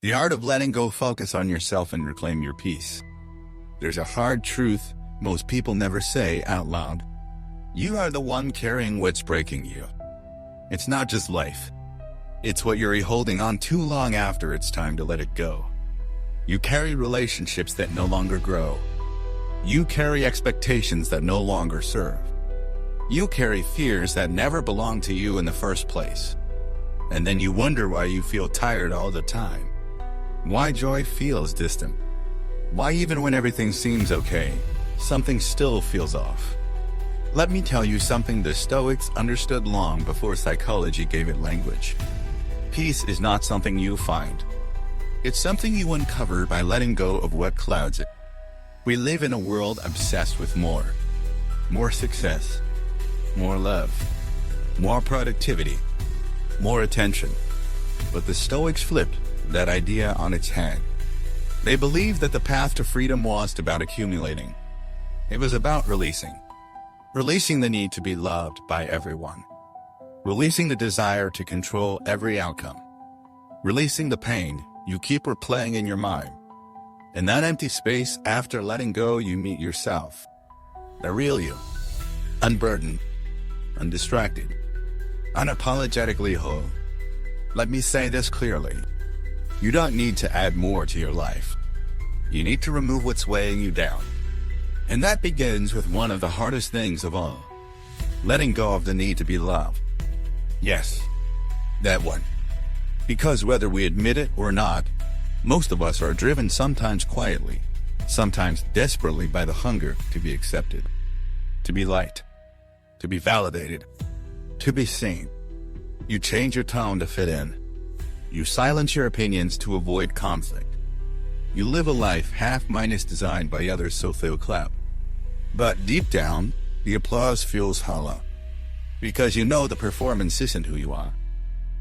The art of letting go, focus on yourself and reclaim your peace. There's a hard truth most people never say out loud. You are the one carrying what's breaking you. It's not just life. It's what you're holding on too long after it's time to let it go. You carry relationships that no longer grow. You carry expectations that no longer serve. You carry fears that never belonged to you in the first place. And then you wonder why you feel tired all the time. Why joy feels distant. Why even when everything seems okay, something still feels off. Let me tell you something the Stoics understood long before psychology gave it language. Peace is not something you find. It's something you uncover by letting go of what clouds it. We live in a world obsessed with more. More success. More love. More productivity. More attention. But the Stoics flipped that idea on its head. They believed that the path to freedom wasn't about accumulating. It was about releasing. Releasing the need to be loved by everyone. Releasing the desire to control every outcome. Releasing the pain you keep replaying in your mind. In that empty space, after letting go, you meet yourself. The real you. Unburdened. Undistracted. Unapologetically whole. Let me say this clearly. You don't need to add more to your life. You need to remove what's weighing you down. And that begins with one of the hardest things of all. Letting go of the need to be loved. Yes, that one. Because whether we admit it or not, most of us are driven sometimes quietly, sometimes desperately by the hunger to be accepted, to be liked, to be validated, to be seen. You change your tone to fit in. You silence your opinions to avoid conflict. You live a life half-minded designed by others so they'll clap. But deep down, the applause feels hollow. Because you know the performance isn't who you are.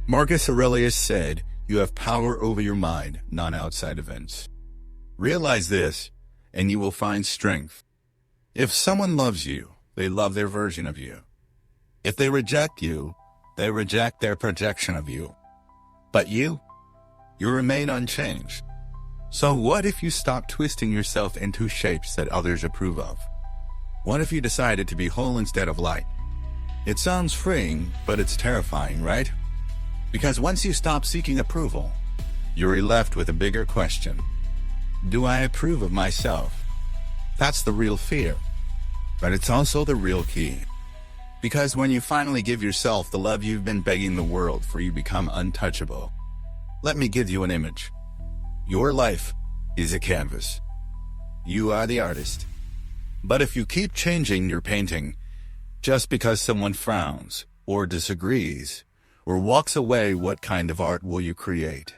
Marcus Aurelius said, you have power over your mind, not outside events. Realize this, and you will find strength. If someone loves you, they love their version of you. If they reject you, they reject their projection of you. But you remain unchanged. So what if you stop twisting yourself into shapes that others approve of? What if you decided to be whole instead of light? It sounds freeing, but it's terrifying, right? Because once you stop seeking approval, you're left with a bigger question. Do I approve of myself? That's the real fear. But it's also the real key. Because when you finally give yourself the love you've been begging the world for, you become untouchable. Let me give you an image. Your life is a canvas. You are the artist. But if you keep changing your painting, just because someone frowns, or disagrees, or walks away, what kind of art will you create?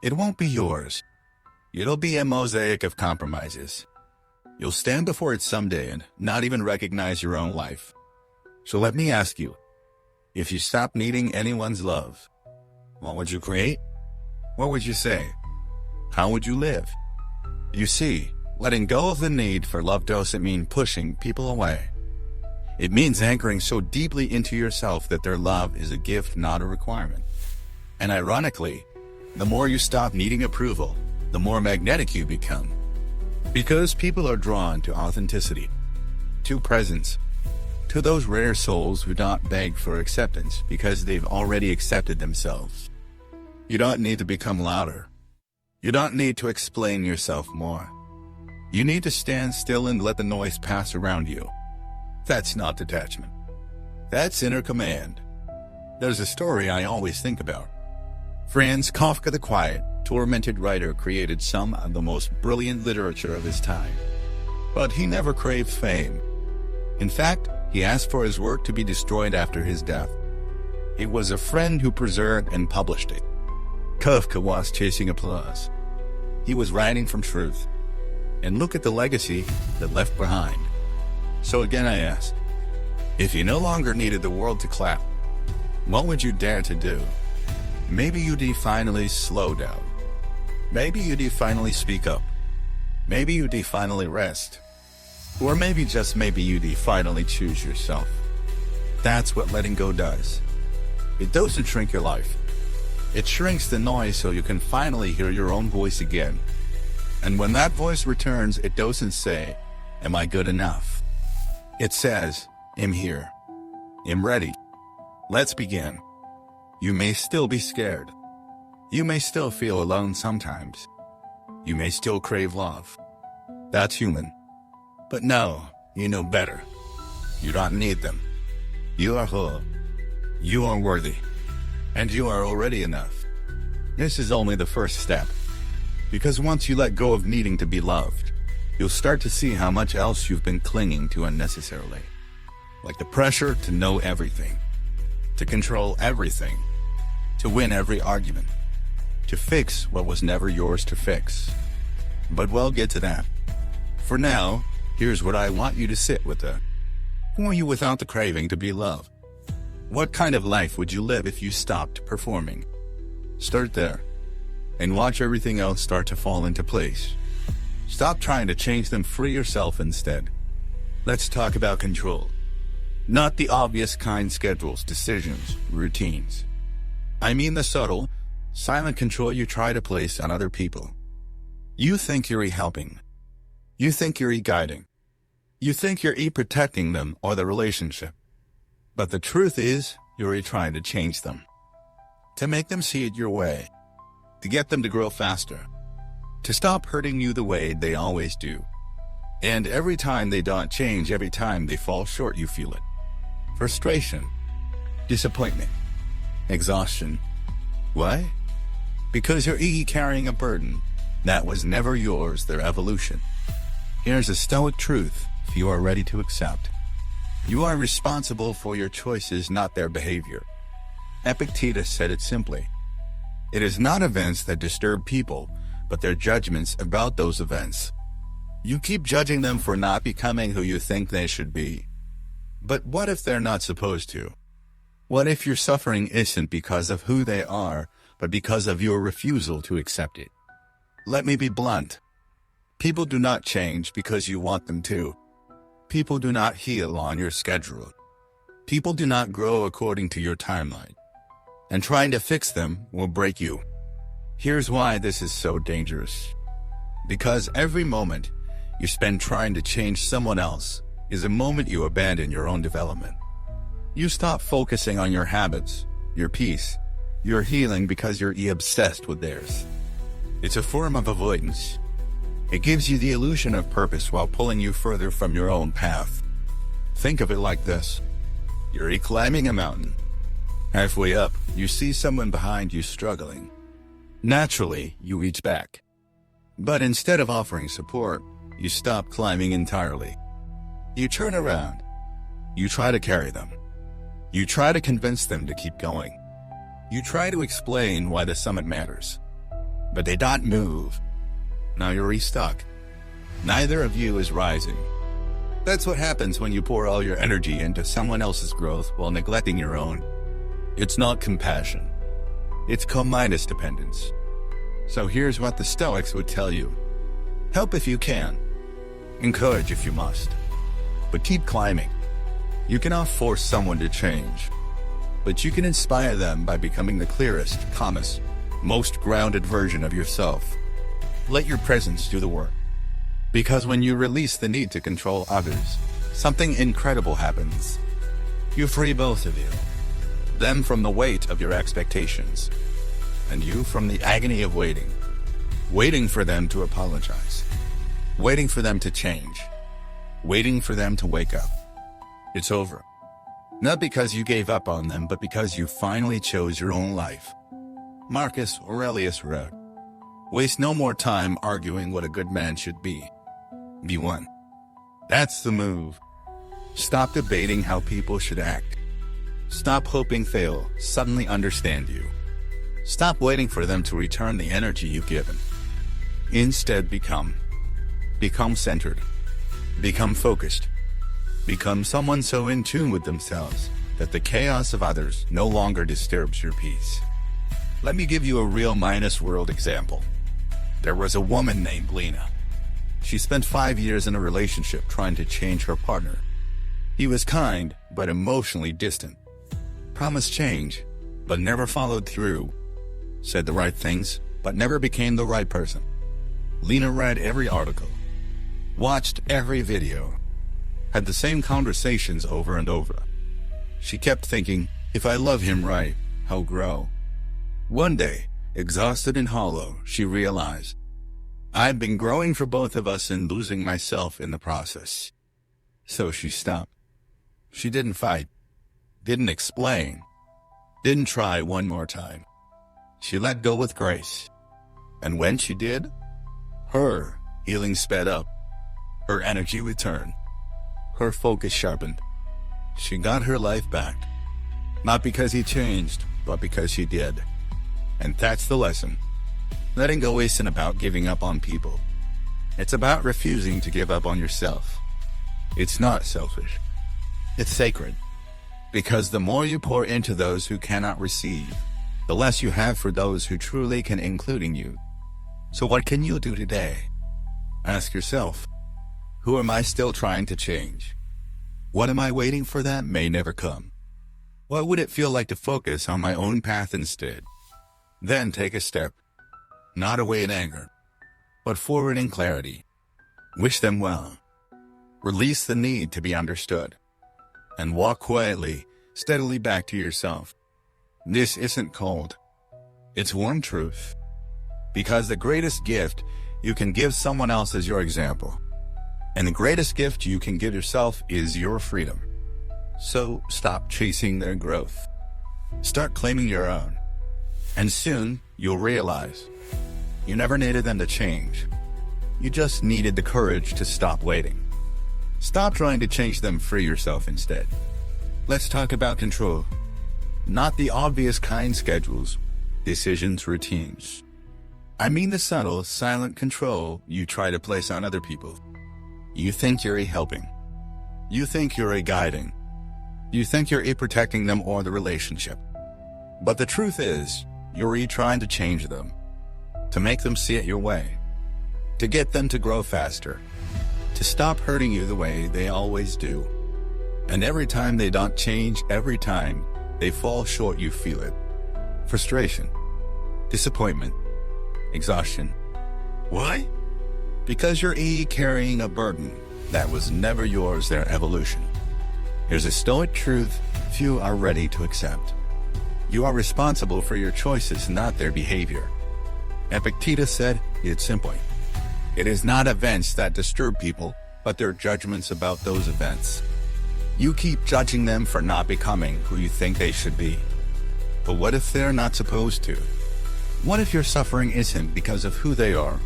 It won't be yours. It'll be a mosaic of compromises. You'll stand before it someday and not even recognize your own life. So let me ask you, if you stopped needing anyone's love, what would you create? What would you say? How would you live? You see, letting go of the need for love doesn't mean pushing people away. It means anchoring so deeply into yourself that their love is a gift, not a requirement. And ironically, the more you stop needing approval, the more magnetic you become. Because people are drawn to authenticity, to presence, to those rare souls who don't beg for acceptance because they've already accepted themselves. You don't need to become louder. You don't need to explain yourself more. You need to stand still and let the noise pass around you. That's not detachment. That's inner command. There's a story I always think about. Franz Kafka the quiet, tormented writer created some of the most brilliant literature of his time. But he never craved fame. In fact, he asked for his work to be destroyed after his death. It was a friend who preserved and published it. Kafka was chasing applause. He was writing from truth. And look at the legacy that left behind. So again I ask, if you no longer needed the world to clap, what would you dare to do? Maybe you'd finally slow down. Maybe you'd finally speak up. Maybe you'd finally rest. Or maybe, just maybe, you'd finally choose yourself. That's what letting go does. It doesn't shrink your life. It shrinks the noise so you can finally hear your own voice again. And when that voice returns, it doesn't say, "Am I good enough?" It says, "I'm here. I'm ready. Let's begin." You may still be scared. You may still feel alone sometimes. You may still crave love. That's human. But no, you know better. You don't need them. You are whole. You are worthy. And you are already enough. This is only the first step. Because once you let go of needing to be loved, you'll start to see how much else you've been clinging to unnecessarily. Like the pressure to know everything, to control everything, to win every argument, to fix what was never yours to fix. But we'll get to that. For now, here's what I want you to sit with. Who are you without the craving to be loved? What kind of life would you live if you stopped performing? Start there, and watch everything else start to fall into place. Stop trying to change them, free yourself instead. Let's talk about control. Not the obvious kind: schedules, decisions, routines. I mean the subtle, silent control you try to place on other people. You think you're helping. You think you're guiding. You think you're protecting them or the relationship. But the truth is, you're trying to change them. To make them see it your way. To get them to grow faster. To stop hurting you the way they always do. And every time they don't change, every time they fall short, you feel it. Frustration. Disappointment. Exhaustion. Why? Because you're carrying a burden that was never yours, their evolution. Here's a Stoic truth if you are ready to accept. You are responsible for your choices, not their behavior. Epictetus said it simply. It is not events that disturb people, but their judgments about those events. You keep judging them for not becoming who you think they should be. But what if they're not supposed to? What if your suffering isn't because of who they are, but because of your refusal to accept it? Let me be blunt. People do not change because you want them to. People do not heal on your schedule. People do not grow according to your timeline. And trying to fix them will break you. Here's why this is so dangerous. Because every moment you spend trying to change someone else is a moment you abandon your own development. You stop focusing on your habits, your peace, your healing because you're obsessed with theirs. It's a form of avoidance. It gives you the illusion of purpose while pulling you further from your own path. Think of it like this. You're climbing a mountain. Halfway up, you see someone behind you struggling. Naturally, you reach back. But instead of offering support, you stop climbing entirely. You turn around. You try to carry them. You try to convince them to keep going. You try to explain why the summit matters. But they don't move. Now you're stuck. Neither of you is rising. That's what happens when you pour all your energy into someone else's growth while neglecting your own. It's not compassion. It's co-minus dependence. So here's what the Stoics would tell you. Help if you can. Encourage if you must. But keep climbing. You cannot force someone to change. But you can inspire them by becoming the clearest, calmest, most grounded version of yourself. Let your presence do the work. Because when you release the need to control others, something incredible happens. You free both of you. Them from the weight of your expectations, and you from the agony of waiting. Waiting for them to apologize. Waiting for them to change. Waiting for them to wake up. It's over. Not because you gave up on them, but because you finally chose your own life. Marcus Aurelius wrote, "Waste no more time arguing what a good man should be. Be one." That's the move. Stop debating how people should act. Stop hoping they'll suddenly understand you. Stop waiting for them to return the energy you've given. Instead, become centered. Become focused. Become someone so in tune with themselves that the chaos of others no longer disturbs your peace. Let me give you a real minus world example. There was a woman named Lena. She spent 5 years in a relationship trying to change her partner. He was kind, but emotionally distant. Promised change, but never followed through. said the right things, but never became the right person. Lena read every article, watched every video, had the same conversations over and over. She kept thinking, if I love him right, I'll grow. One day, exhausted and hollow, she realized, I've been growing for both of us and losing myself in the process. So she stopped. She didn't fight, didn't explain, didn't try one more time. She let go with grace. And when she did, her healing sped up. Her energy returned. Her focus sharpened. She got her life back. Not because he changed, but because she did. And that's the lesson. Letting go isn't about giving up on people. It's about refusing to give up on yourself. It's not selfish. It's sacred. Because the more you pour into those who cannot receive, the less you have for those who truly can, including you. So what can you do today? Ask yourself, who am I still trying to change? What am I waiting for that may never come? What would it feel like to focus on my own path instead? Then take a step, not away in anger, but forward in clarity. Wish them well. Release the need to be understood. And walk quietly, steadily back to yourself. This isn't cold. It's warm truth. Because the greatest gift you can give someone else is your example. And the greatest gift you can give yourself is your freedom. So stop chasing their growth. Start claiming your own. And soon you'll realize you never needed them to change. You just needed the courage to stop waiting. Stop trying to change them, free yourself instead. Let's talk about control. Not the obvious kind: schedules, decisions, routines. I mean the subtle, silent control you try to place on other people. You think you're helping. You think you're guiding. You think you're protecting them or the relationship. But the truth is, you're trying to change them. To make them see it your way. To get them to grow faster. To stop hurting you the way they always do. And every time they don't change, every time they fall short, you feel it. Frustration. Disappointment. Exhaustion. Why? Because you're carrying a burden that was never yours, their evolution. Here's a Stoic truth few are ready to accept. You are responsible for your choices, not their behavior. Epictetus said it simply. It is not events that disturb people, but their judgments about those events. You keep judging them for not becoming who you think they should be. But what if they're not supposed to? What if your suffering isn't because of who they are,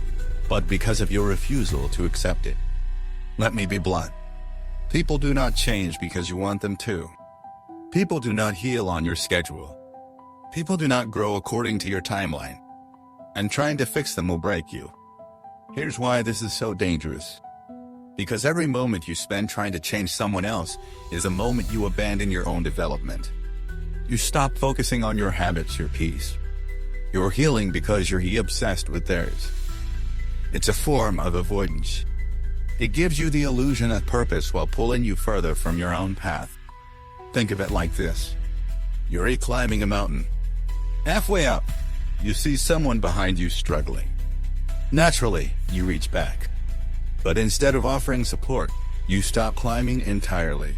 but because of your refusal to accept it? Let me be blunt. People do not change because you want them to. People do not heal on your schedule. People do not grow according to your timeline. And trying to fix them will break you. Here's why this is so dangerous. Because every moment you spend trying to change someone else is a moment you abandon your own development. You stop focusing on your habits, your peace. You're healing because you're obsessed with theirs. It's a form of avoidance. It gives you the illusion of purpose while pulling you further from your own path. Think of it like this. You're climbing a mountain. Halfway up, you see someone behind you struggling. Naturally, you reach back. But instead of offering support, you stop climbing entirely.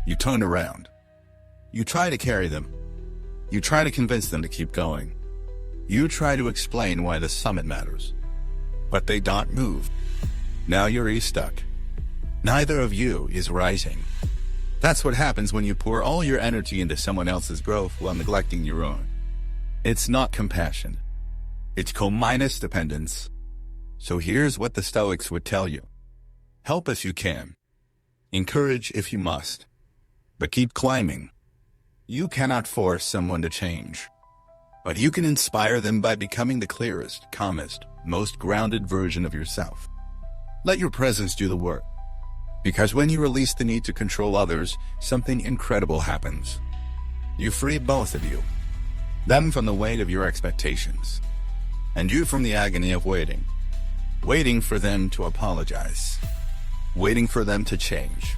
You turn around. You try to carry them. You try to convince them to keep going. You try to explain why the summit matters. But they don't move. Now you're stuck. Neither of you is rising. That's what happens when you pour all your energy into someone else's growth while neglecting your own. It's not compassion. It's co-dependence. So here's what the Stoics would tell you. Help if you can. Encourage if you must. But keep climbing. You cannot force someone to change. But you can inspire them by becoming the clearest, calmest, most grounded version of yourself. Let your presence do the work. Because when you release the need to control others, something incredible happens. You free both of you. Them from the weight of your expectations. And you from the agony of waiting. Waiting for them to apologize. Waiting for them to change.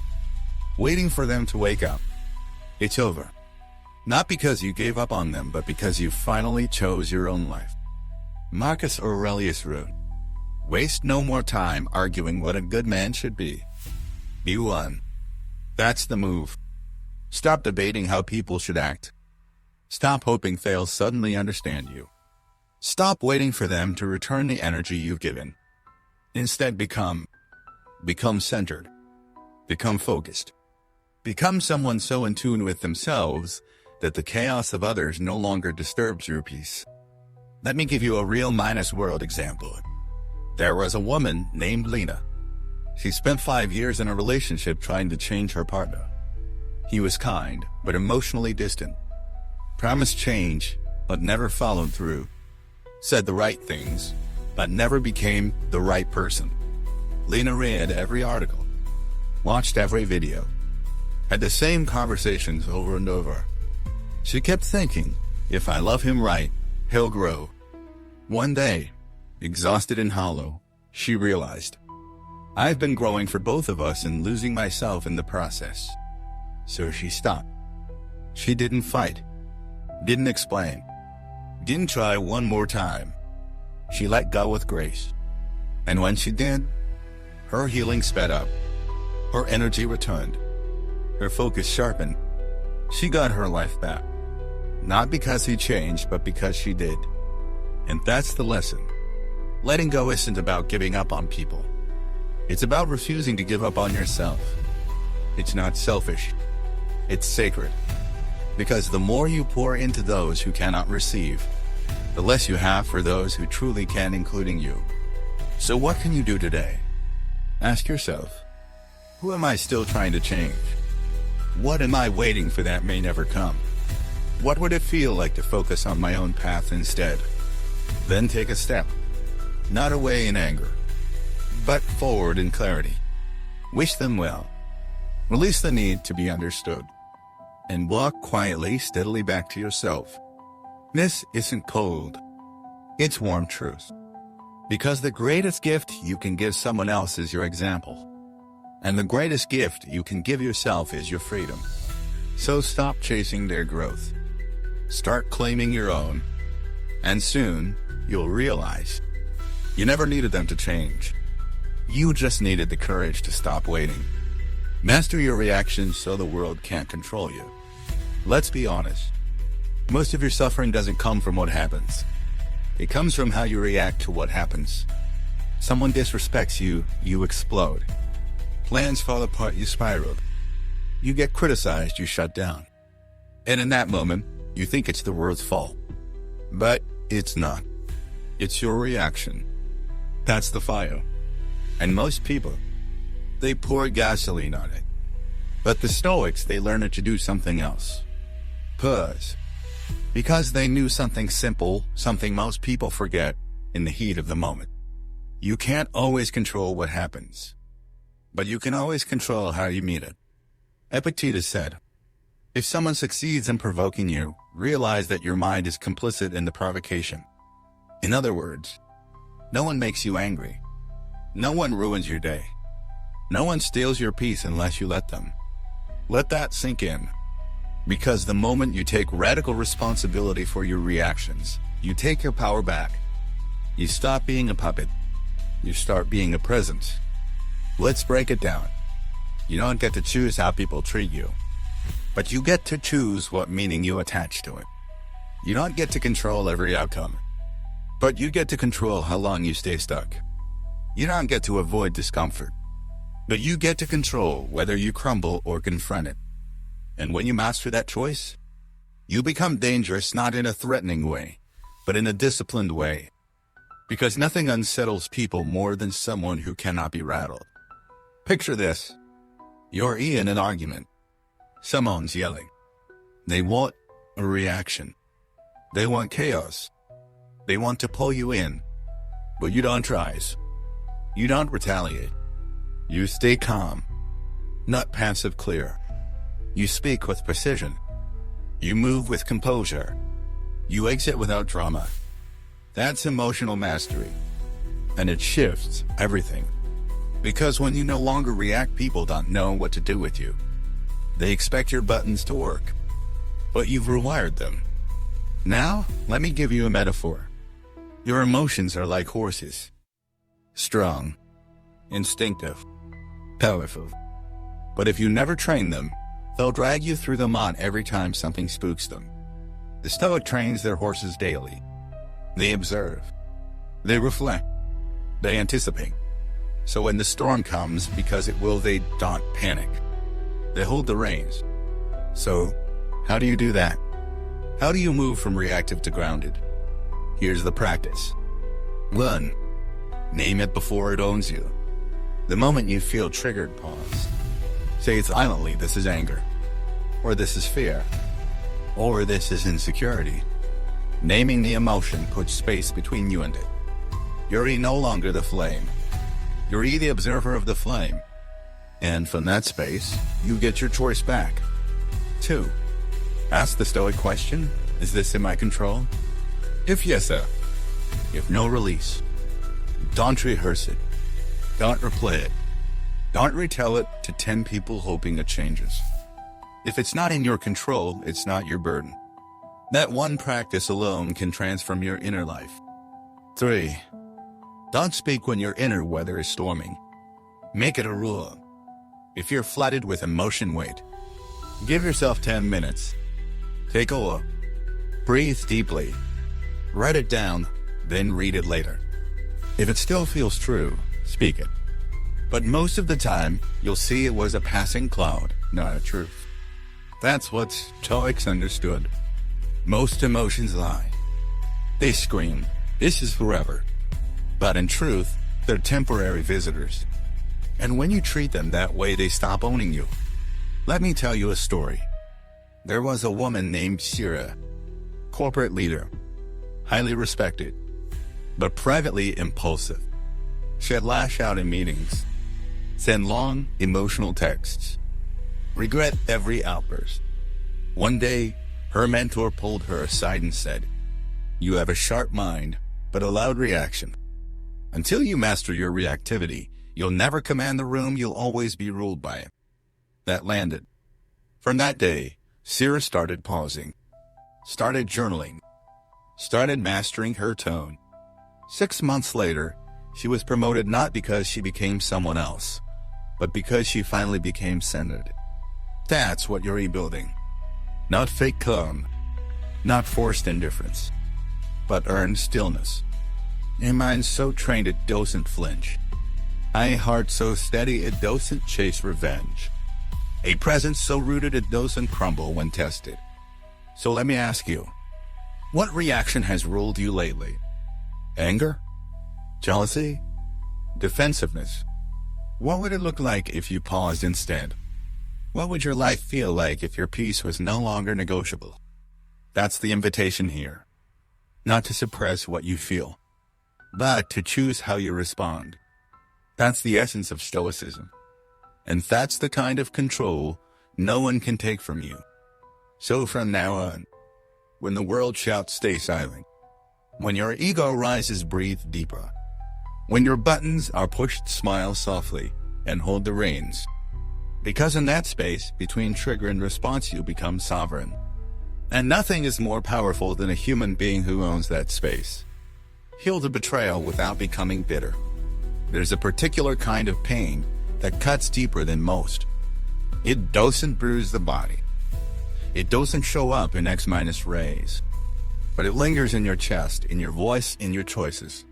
Waiting for them to wake up. It's over. Not because you gave up on them, but because you finally chose your own life. Marcus Aurelius wrote, "Waste no more time arguing what a good man should be. Be one." That's the move. Stop debating how people should act. Stop hoping they'll suddenly understand you. Stop waiting for them to return the energy you've given. Instead, become centered. Become focused. Become someone so in tune with themselves that the chaos of others no longer disturbs your peace. Let me give you a real world example. There was a woman named Lena. She spent 5 years in a relationship trying to change her partner. He was kind, but emotionally distant. Promised change, but never followed through. Said the right things, but never became the right person. Lena read every article, watched every video, had the same conversations over and over. She kept thinking, if I love him right, he'll grow. One day, exhausted and hollow, she realized, I've been growing for both of us and losing myself in the process. So she stopped. She didn't fight, didn't explain, didn't try one more time. She let go with grace. And when she did, her healing sped up. Her energy returned. Her focus sharpened. She got her life back. Not because he changed, but because she did. And that's the lesson. Letting go isn't about giving up on people. It's about refusing to give up on yourself. It's not selfish. It's sacred. Because the more you pour into those who cannot receive, the less you have for those who truly can, including you. So what can you do today? Ask yourself, who am I still trying to change? What am I waiting for that may never come? What would it feel like to focus on my own path instead? Then take a step, not away in anger, but forward in clarity. Wish them well. Release the need to be understood. And walk quietly, steadily back to yourself. This isn't cold. It's warm truth. Because the greatest gift you can give someone else is your example. And the greatest gift you can give yourself is your freedom. So stop chasing their growth. Start claiming your own. And soon, you'll realize you never needed them to change. You just needed the courage to stop waiting. Master your reactions so the world can't control you. Let's be honest. Most of your suffering doesn't come from what happens. It comes from how you react to what happens. Someone disrespects you, you explode. Plans fall apart, you spiral. You get criticized, you shut down. And in that moment, you think it's the world's fault. But it's not. It's your reaction. That's the fire. And most people, they pour gasoline on it. But the Stoics, they learned to do something else. Pause. Because they knew something simple, something most people forget in the heat of the moment. You can't always control what happens, but you can always control how you meet it. Epictetus said, if someone succeeds in provoking you, realize that your mind is complicit in the provocation. In other words, no one makes you angry. No one ruins your day. No one steals your peace unless you let them. Let that sink in. Because the moment you take radical responsibility for your reactions, you take your power back. You stop being a puppet. You start being a presence. Let's break it down. You don't get to choose how people treat you, but you get to choose what meaning you attach to it. You don't get to control every outcome, but you get to control how long you stay stuck. You don't get to avoid discomfort, but you get to control whether you crumble or confront it. And when you master that choice, you become dangerous not in a threatening way, but in a disciplined way. Because nothing unsettles people more than someone who cannot be rattled. Picture this. You're in an argument. Someone's yelling. They want a reaction. They want chaos. They want to pull you in. But you don't rise. You don't retaliate. You stay calm. Not passive clear. You speak with precision. You move with composure. You exit without drama. That's emotional mastery. And it shifts everything. Because when you no longer react, people don't know what to do with you. They expect your buttons to work. but you've rewired them. Now, let me give you a metaphor. Your emotions are like horses. Strong, instinctive, powerful. But if you never train them, they'll drag you through the mud every time something spooks them. The Stoic trains their horses daily. They observe. They reflect. They anticipate. So when the storm comes, because it will, they don't panic. They hold the reins. So, how do you do that? How do you move from reactive to grounded? Here's the practice. 1. Name it before it owns you. The moment you feel triggered, pause. Say it silently, this is anger. Or this is fear. Or this is insecurity. Naming the emotion puts space between you and it. You're no longer the flame. You're the observer of the flame. And from that space, you get your choice back. 2. Ask the Stoic question, is this in my control? If yes, sir. If no, release. Don't rehearse it. Don't replay it. Don't retell it to 10 people hoping it changes. If it's not in your control, it's not your burden. That one practice alone can transform your inner life. 3. Don't speak when your inner weather is storming. Make it a rule. If you're flooded with emotion, wait. Give yourself 10 minutes. Take a look. Breathe deeply. Write it down, then read it later. If it still feels true, speak it. But most of the time, you'll see it was a passing cloud, not a truth. That's what Stoics understood. Most emotions lie. They scream, this is forever. But in truth, they're temporary visitors. And when you treat them that way, they stop owning you. Let me tell you a story. There was a woman named Shira, corporate leader, highly respected, but privately impulsive. She'd lash out in meetings, send long, emotional texts, regret every outburst. One day, her mentor pulled her aside and said, "You have a sharp mind, but a loud reaction. Until you master your reactivity, you'll never command the room, you'll always be ruled by it." That landed. From that day, Shira started pausing, started journaling, started mastering her tone. 6 months later, she was promoted not because she became someone else, but because she finally became centered. That's what you're rebuilding. Not fake calm, not forced indifference, but earned stillness. A mind so trained it doesn't flinch. A heart so steady it doesn't chase revenge. A presence so rooted it doesn't crumble when tested. So let me ask you, what reaction has ruled you lately? Anger? Jealousy? Defensiveness? What would it look like if you paused instead? What would your life feel like if your peace was no longer negotiable? That's the invitation here. Not to suppress what you feel, but to choose how you respond. That's the essence of Stoicism. And that's the kind of control no one can take from you. So from now on, when the world shouts, stay silent. When your ego rises, breathe deeper. When your buttons are pushed, smile softly and hold the reins. Because in that space, between trigger and response, you become sovereign. And nothing is more powerful than a human being who owns that space. Heal the betrayal without becoming bitter. There's a particular kind of pain that cuts deeper than most. It doesn't bruise the body. It doesn't show up in X- rays. But it lingers in your chest, in your voice, in your choices.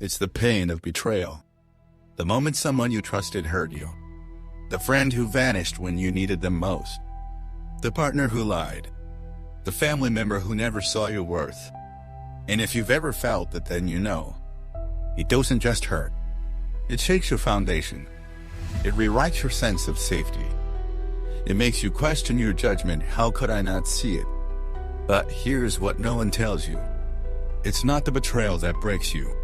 It's the pain of betrayal. The moment someone you trusted hurt you. The friend who vanished when you needed them most. The partner who lied. The family member who never saw your worth. And if you've ever felt that, then you know. It doesn't just hurt. It shakes your foundation. It rewrites your sense of safety. It makes you question your judgment. How could I not see it? But here's what no one tells you. It's not the betrayal that breaks you.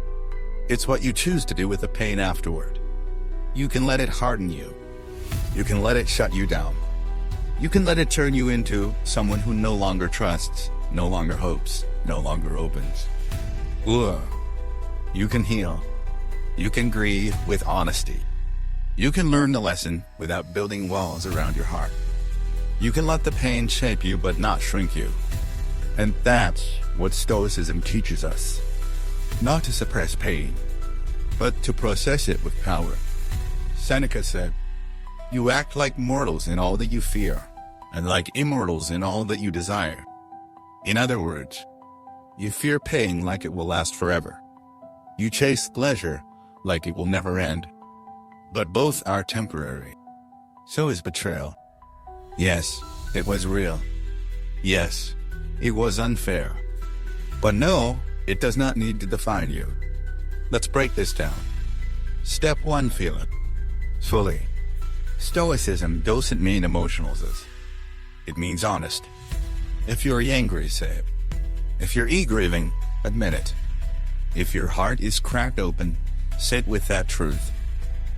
It's what you choose to do with the pain afterward. You can let it harden you. You can let it shut you down. You can let it turn you into someone who no longer trusts, no longer hopes, no longer opens. You can heal. You can grieve with honesty. You can learn the lesson without building walls around your heart. You can let the pain shape you but not shrink you. And that's what Stoicism teaches us. Not to suppress pain, but to process it with power. Seneca said, "You act like mortals in all that you fear, and like immortals in all that you desire." In other words, you fear pain like it will last forever. You chase pleasure like it will never end. But both are temporary. So is betrayal. Yes, it was real. Yes, it was unfair. But no, it does not need to define you. Let's break this down. Step 1, feel it. Fully. Stoicism doesn't mean emotionalism. It means honest. If you're angry, say it. If you're grieving, admit it. If your heart is cracked open, sit with that truth.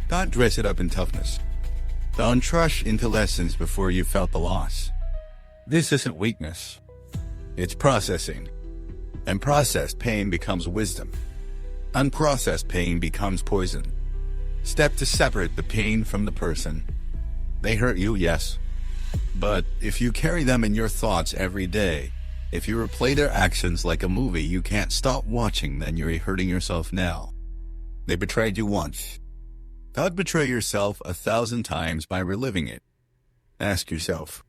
Don't dress it up in toughness. Don't rush into lessons before you felt the loss. This isn't weakness. It's processing. And processed pain becomes wisdom. Unprocessed pain becomes poison. Step to separate the pain from the person. They hurt you, yes. But if you carry them in your thoughts every day, if you replay their actions like a movie you can't stop watching, then you're hurting yourself now. They betrayed you once. Don't betray yourself 1,000 times by reliving it. Ask yourself,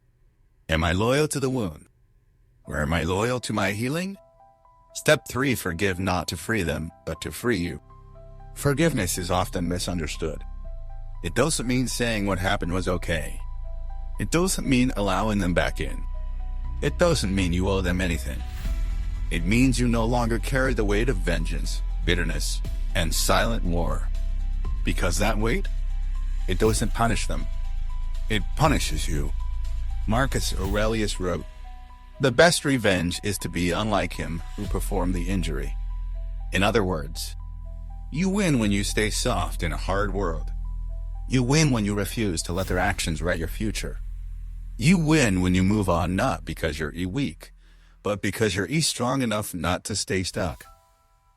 am I loyal to the wound? Or am I loyal to my healing? Step 3, forgive not to free them, but to free you. Forgiveness is often misunderstood. It doesn't mean saying what happened was okay. It doesn't mean allowing them back in. It doesn't mean you owe them anything. It means you no longer carry the weight of vengeance, bitterness, and silent war. Because that weight, it doesn't punish them. It punishes you. Marcus Aurelius wrote, "The best revenge is to be unlike him who performed the injury." In other words, you win when you stay soft in a hard world. You win when you refuse to let their actions write your future. You win when you move on not because you're weak, but because you're strong enough not to stay stuck.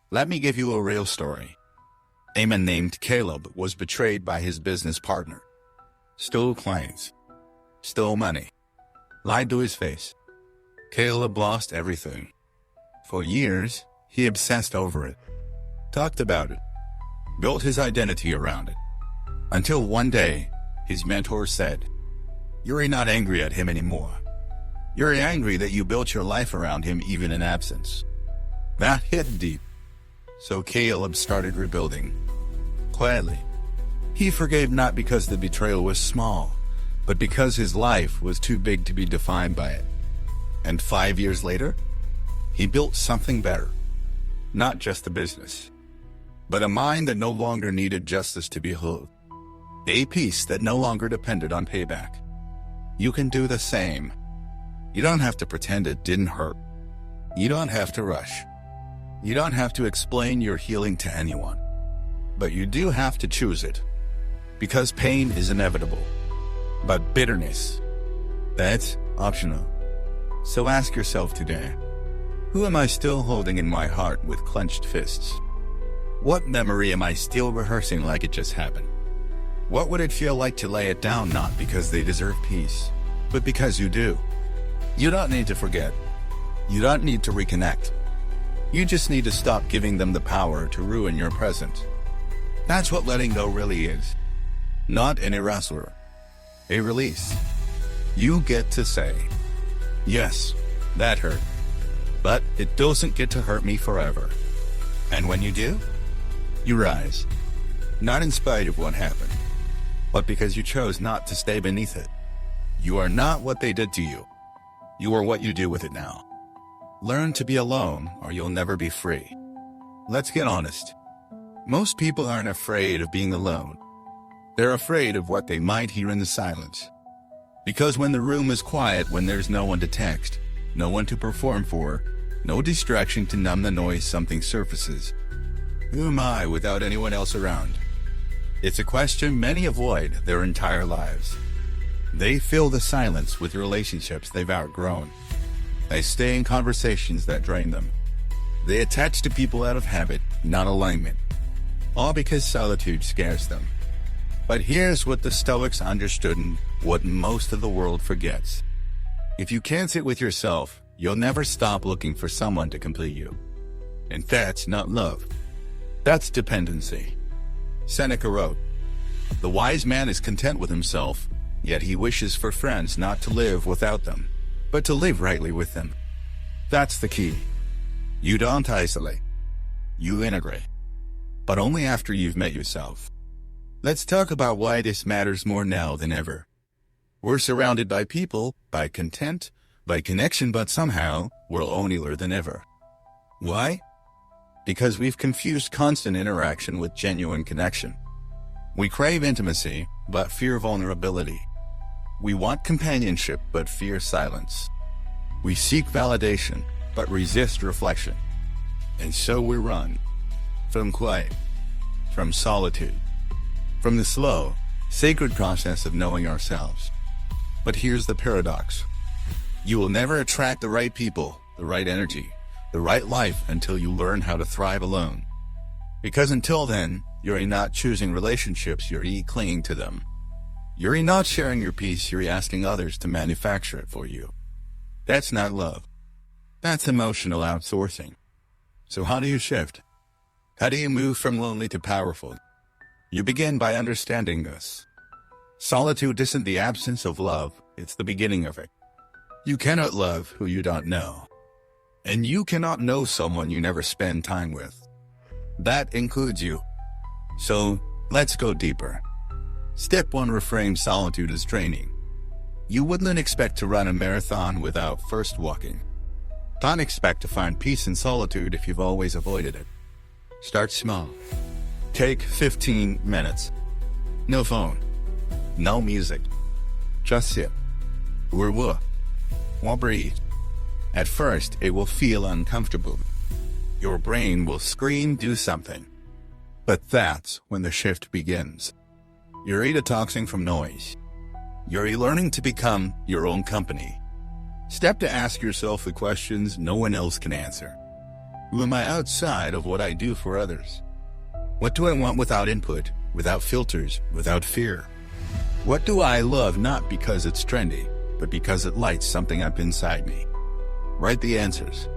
Let me give you a real story. A man named Caleb was betrayed by his business partner. Stole clients. Stole money. Lied to his face. Caleb lost everything. For years, he obsessed over it. Talked about it. Built his identity around it. Until one day, his mentor said, "You're not angry at him anymore. You're angry that you built your life around him even in absence." That hit deep. So Caleb started rebuilding. Quietly. He forgave not because the betrayal was small, but because his life was too big to be defined by it. And 5 years later, he built something better. Not just a business, but a mind that no longer needed justice to be healed. A peace that no longer depended on payback. You can do the same. You don't have to pretend it didn't hurt. You don't have to rush. You don't have to explain your healing to anyone. But you do have to choose it. Because pain is inevitable. But bitterness, that's optional. So ask yourself today, who am I still holding in my heart with clenched fists? What memory am I still rehearsing like it just happened? What would it feel like to lay it down not because they deserve peace, but because you do? You don't need to forget. You don't need to reconnect. You just need to stop giving them the power to ruin your present. That's what letting go really is. Not an erasure. A release. You get to say, yes, that hurt. But it doesn't get to hurt me forever. And when you do, you rise. Not in spite of what happened, but because you chose not to stay beneath it. You are not what they did to you. You are what you do with it now. Learn to be alone, or you'll never be free. Let's get honest. Most people aren't afraid of being alone. They're afraid of what they might hear in the silence. Because when the room is quiet, when there's no one to text, no one to perform for, no distraction to numb the noise, something surfaces. Who am I without anyone else around? It's a question many avoid their entire lives. They fill the silence with relationships they've outgrown. They stay in conversations that drain them. They attach to people out of habit, not alignment. All because solitude scares them. But here's what the Stoics understood, and what most of the world forgets. If you can't sit with yourself, you'll never stop looking for someone to complete you. And that's not love. That's dependency. Seneca wrote, "The wise man is content with himself, yet he wishes for friends not to live without them, but to live rightly with them." That's the key. You don't isolate. You integrate. But only after you've met yourself. Let's talk about why this matters more now than ever. We're surrounded by people, by content, by connection, but somehow we're lonelier than ever. Why? Because we've confused constant interaction with genuine connection. We crave intimacy, but fear vulnerability. We want companionship, but fear silence. We seek validation, but resist reflection. And so we run. From quiet. From solitude. From the slow, sacred process of knowing ourselves. But here's the paradox. You will never attract the right people, the right energy, the right life until you learn how to thrive alone. Because until then, you're not choosing relationships, you're clinging to them. You're not sharing your peace, you're asking others to manufacture it for you. That's not love. That's emotional outsourcing. So how do you shift? How do you move from lonely to powerful? You begin by understanding this. Solitude isn't the absence of love, it's the beginning of it. You cannot love who you don't know. And you cannot know someone you never spend time with. That includes you. So, let's go deeper. Step 1: reframe solitude as training. You wouldn't expect to run a marathon without first walking. Don't expect to find peace in solitude if you've always avoided it. Start small. Take 15 minutes. No phone. No music. Just sit. Or breathe. At first, it will feel uncomfortable. Your brain will scream, "Do something." But that's when the shift begins. You're detoxing from noise. You're learning to become your own company. Step to ask yourself the questions no one else can answer. Who am I outside of what I do for others? What do I want without input, without filters, without fear? What do I love not because it's trendy, but because it lights something up inside me? Write the answers.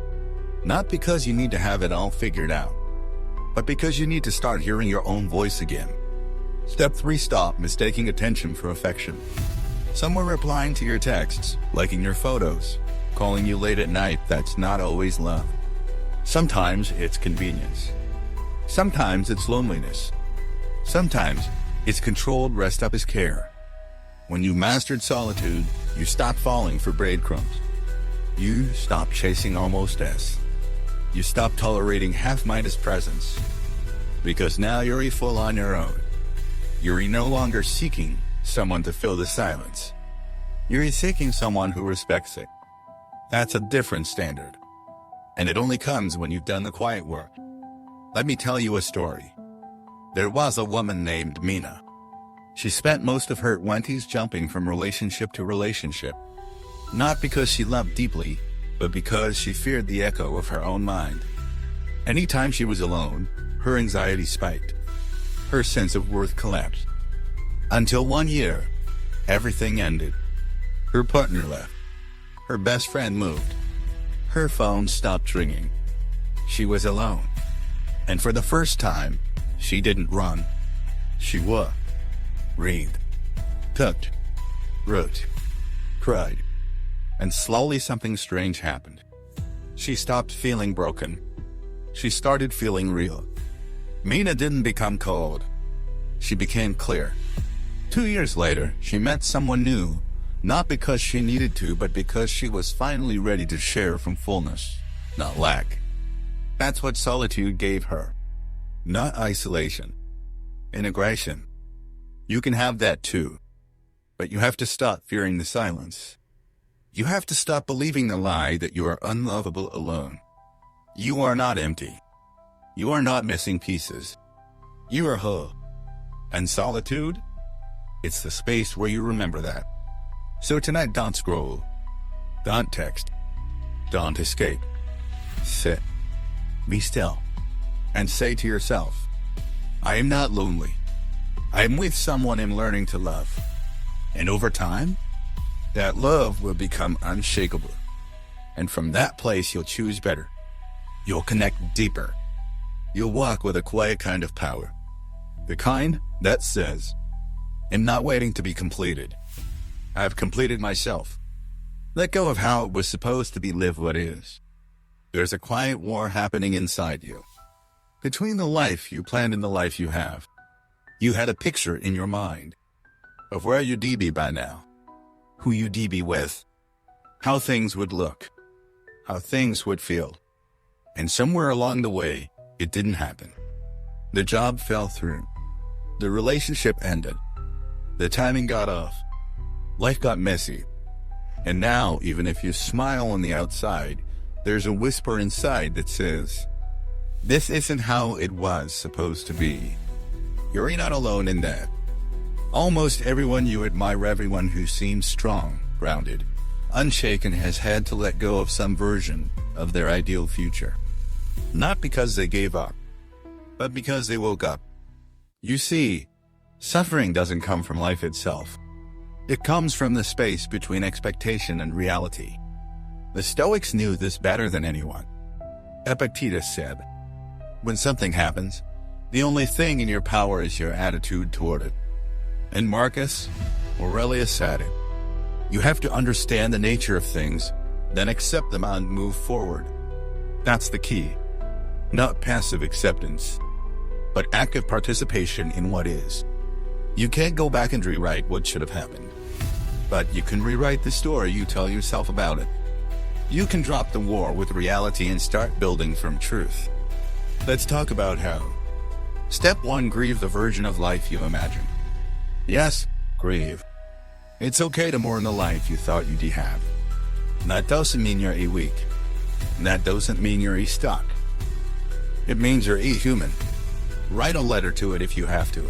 Not because you need to have it all figured out, but because you need to start hearing your own voice again. Step 3: stop mistaking attention for affection. Some are replying to your texts, liking your photos, calling you late at night. That's not always love. Sometimes it's convenience. Sometimes it's loneliness. Sometimes it's controlled rest up as care. When you mastered solitude, you stopped falling for breadcrumbs. You stopped chasing almost as. You stopped tolerating half-minded presence. Because now you're full on your own. You're no longer seeking someone to fill the silence. You're seeking someone who respects it. That's a different standard. And it only comes when you've done the quiet work. Let me tell you a story. There was a woman named Mina. She spent most of her 20s jumping from relationship to relationship. Not because she loved deeply, but because she feared the echo of her own mind. Anytime she was alone, her anxiety spiked. Her sense of worth collapsed. Until one year, everything ended. Her partner left. Her best friend moved. Her phone stopped ringing. She was alone. And for the first time, she didn't run. She breathed, cooked, wrote, cried. And slowly something strange happened. She stopped feeling broken. She started feeling real. Mina didn't become cold. She became clear. 2 years later, she met someone new, not because she needed to, but because she was finally ready to share from fullness, not lack. That's what solitude gave her. Not isolation. Integration. You can have that too. But you have to stop fearing the silence. You have to stop believing the lie that you are unlovable alone. You are not empty. You are not missing pieces. You are whole. And solitude? It's the space where you remember that. So tonight, don't scroll. Don't text. Don't escape. Sit. Be still. And say to yourself, I am not lonely. I am with someone I'm learning to love. And over time, that love will become unshakable. And from that place, you'll choose better. You'll connect deeper. You'll walk with a quiet kind of power. The kind that says, I'm not waiting to be completed. I've completed myself. Let go of how it was supposed to be, live what is. There's a quiet war happening inside you. Between the life you planned and the life you have. You had a picture in your mind of where you'd be by now, who you'd be with, how things would look, how things would feel. And somewhere along the way, it didn't happen. The job fell through. The relationship ended. The timing got off. Life got messy. And now, even if you smile on the outside, there's a whisper inside that says, this isn't how it was supposed to be. You're not alone in that. Almost everyone you admire, everyone who seems strong, grounded, unshaken, has had to let go of some version of their ideal future. Not because they gave up, but because they woke up. You see, suffering doesn't come from life itself. It comes from the space between expectation and reality. The Stoics knew this better than anyone. Epictetus said, when something happens, the only thing in your power is your attitude toward it. And Marcus Aurelius said it. You have to understand the nature of things, then accept them and move forward. That's the key. Not passive acceptance, but active participation in what is. You can't go back and rewrite what should have happened, but you can rewrite the story you tell yourself about it. You can drop the war with reality and start building from truth. Let's talk about how. Step 1. Grieve the version of life you imagined. Yes, grieve. It's okay to mourn the life you thought you'd have. That doesn't mean you're weak. That doesn't mean you're stuck. It means you're human. Write a letter to it if you have to.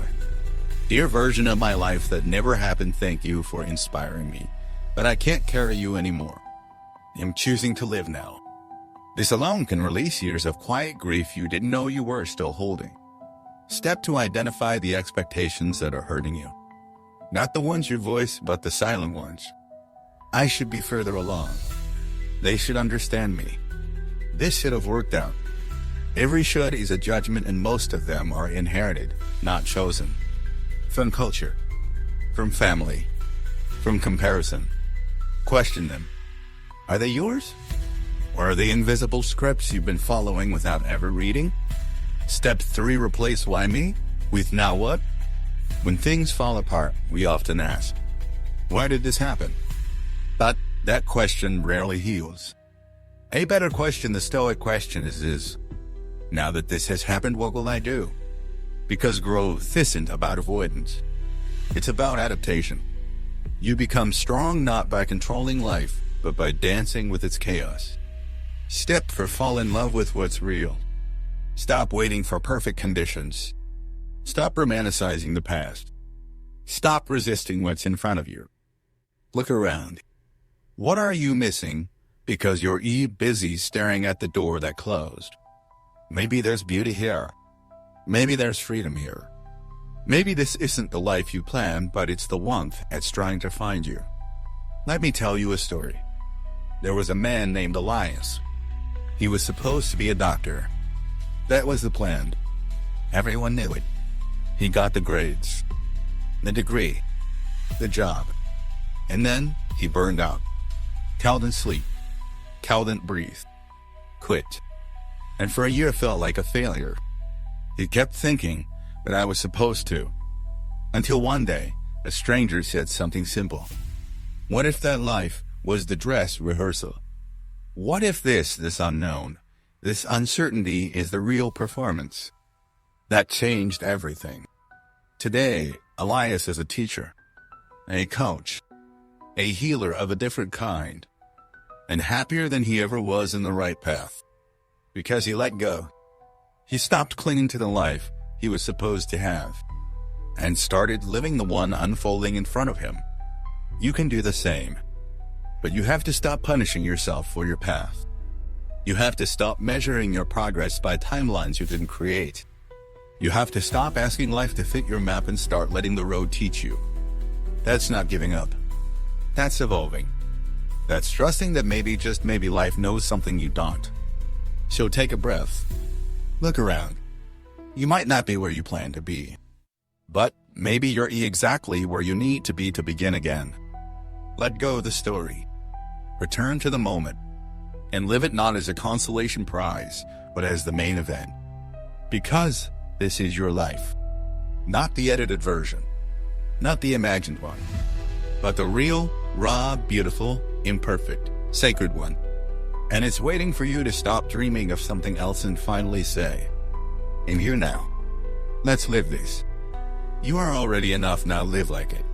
Dear version of my life that never happened, thank you for inspiring me, but I can't carry you anymore. I'm choosing to live now. This alone can release years of quiet grief you didn't know you were still holding. Step 2. Identify the expectations that are hurting you. Not the ones you voice, but the silent ones. I should be further along. They should understand me. This should have worked out. Every should is a judgment, and most of them are inherited, not chosen. From culture, from family, from comparison. Question them. Are they yours? Or are they invisible scripts you've been following without ever reading? Step 3. Replace why me with now what? When things fall apart, we often ask, why did this happen? But that question rarely heals. A better question, the Stoic question, is now that this has happened, what will I do? Because growth isn't about avoidance. It's about adaptation. You become strong not by controlling life, but by dancing with its chaos. Step 4. Fall in love with what's real. Stop waiting for perfect conditions. Stop romanticizing the past. Stop resisting what's in front of you. Look around. What are you missing because you're busy staring at the door that closed? Maybe there's beauty here. Maybe there's freedom here. Maybe this isn't the life you planned, but it's the one that's trying to find you. Let me tell you a story. There was a man named Elias. He was supposed to be a doctor. That was the plan. Everyone knew it. He got the grades, the degree, the job. And then he burned out. Couldn't sleep. Couldn't breathe. Quit. And for a year felt like a failure. He kept thinking that I was supposed to. Until one day, a stranger said something simple. What if that life was the dress rehearsal? What if this unknown, this uncertainty is the real performance? That changed everything. Today, Elias is a teacher, a coach, a healer of a different kind, and happier than he ever was in the right path. Because he let go. He stopped clinging to the life he was supposed to have, and started living the one unfolding in front of him. You can do the same, but you have to stop punishing yourself for your path. You have to stop measuring your progress by timelines you didn't create. You have to stop asking life to fit your map and start letting the road teach you. That's not giving up. That's evolving. That's trusting that maybe, just maybe, life knows something you don't. So take a breath. Look around. You might not be where you plan to be, but maybe you're exactly where you need to be to begin again. Let go of the story. Return to the moment and live it not as a consolation prize, but as the main event. Because this is your life. Not the edited version. Not the imagined one. But the real, raw, beautiful, imperfect, sacred one. And it's waiting for you to stop dreaming of something else and finally say, I'm here now. Let's live this. You are already enough, now live like it.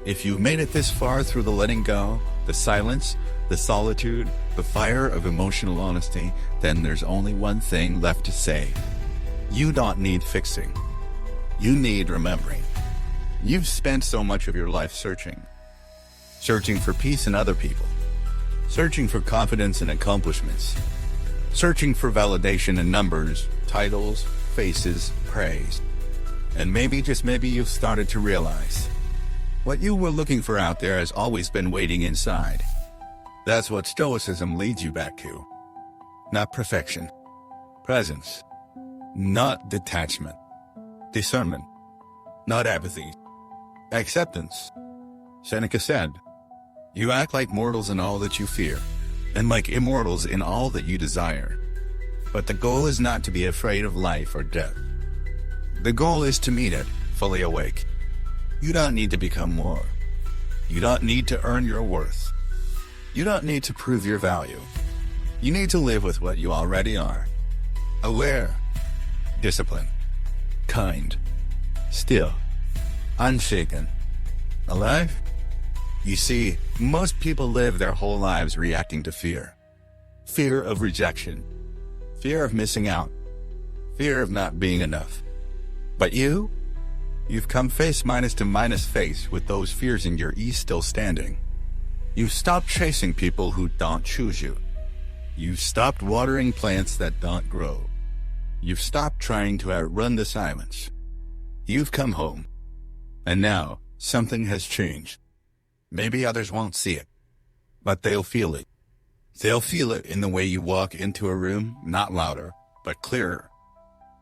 If you've made it this far through the letting go, the silence, the solitude, the fire of emotional honesty, then there's only one thing left to say. You don't need fixing. You need remembering. You've spent so much of your life searching for peace in other people, searching for confidence in accomplishments, searching for validation in numbers, titles, faces, praise. And maybe, just maybe, you've started to realize what you were looking for out there has always been waiting inside. That's what Stoicism leads you back to. Not perfection, presence, not detachment, discernment, not apathy, acceptance. Seneca said, you act like mortals in all that you fear, and like immortals in all that you desire. But the goal is not to be afraid of life or death. The goal is to meet it, fully awake. You don't need to become more. You don't need to earn your worth. You don't need to prove your value. You need to live with what you already are. Aware, disciplined, kind, still, unshaken, alive. You see, most people live their whole lives reacting to fear. Fear of rejection. Fear of missing out. Fear of not being enough. But you've come face to minus face with those fears and your ease still standing. You've stopped chasing people who don't choose you. You've stopped watering plants that don't grow. You've stopped trying to outrun the silence. You've come home. And now, something has changed. Maybe others won't see it, but they'll feel it. They'll feel it in the way you walk into a room, not louder, but clearer.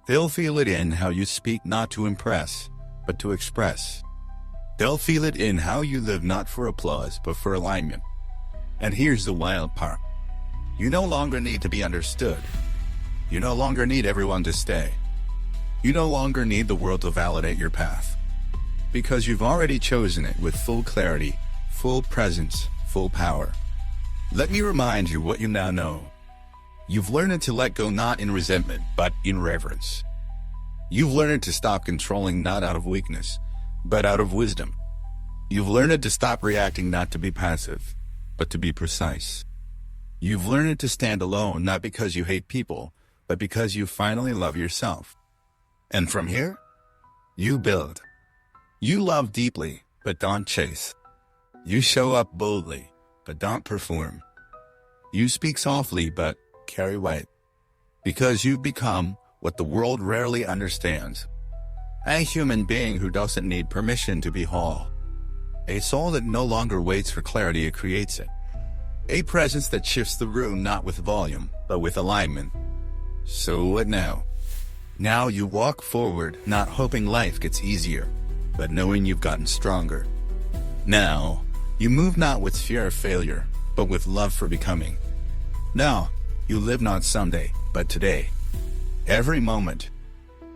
They'll feel it in how you speak, not to impress, but to express. They'll feel it in how you live, not for applause, but for alignment. And here's the wild part. You no longer need to be understood. You no longer need everyone to stay. You no longer need the world to validate your path. Because you've already chosen it with full clarity, full presence, full power. Let me remind you what you now know. You've learned to let go, not in resentment, but in reverence. You've learned to stop controlling, not out of weakness, but out of wisdom. You've learned to stop reacting, not to be passive, but to be precise. You've learned to stand alone, not because you hate people, but because you finally love yourself. And from here, you build. You love deeply, but don't chase. You show up boldly, but don't perform. You speak softly, but carry weight. Because you've become what the world rarely understands. A human being who doesn't need permission to be whole. A soul that no longer waits for clarity, it creates it. A presence that shifts the room, not with volume, but with alignment. So what now? Now you walk forward, not hoping life gets easier, but knowing you've gotten stronger. Now, you move not with fear of failure, but with love for becoming. Now, you live not someday, but today. Every moment,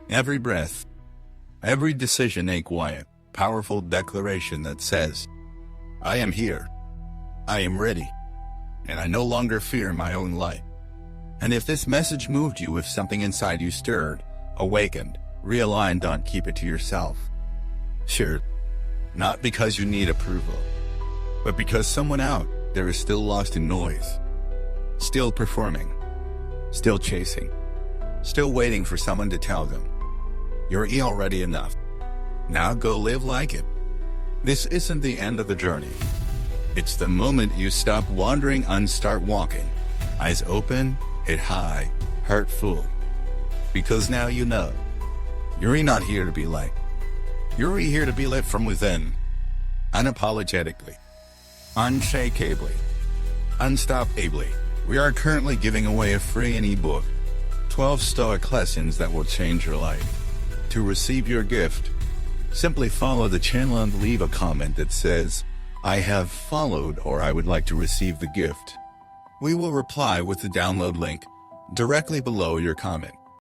every breath, every decision, a quiet, powerful declaration that says, I am here, I am ready, and I no longer fear my own light. And if this message moved you, if something inside you stirred, awakened, realigned, don't keep it to yourself. Sure, not because you need approval, but because someone out there is still lost in noise, still performing, still chasing, still waiting for someone to tell them, you're already enough. Now go live like it. This isn't the end of the journey. It's the moment you stop wandering and start walking. Eyes open, head high, heart full. Because now you know, you're not here to be liked. You're here to be lit from within. unapologetically, unshakably, unstoppably. We are currently giving away a free ebook, 12 Stoic lessons that will change your life. To receive your gift, simply follow the channel and leave a comment that says, "I have followed," or "I would like to receive the gift." We will reply with the download link directly below your comment.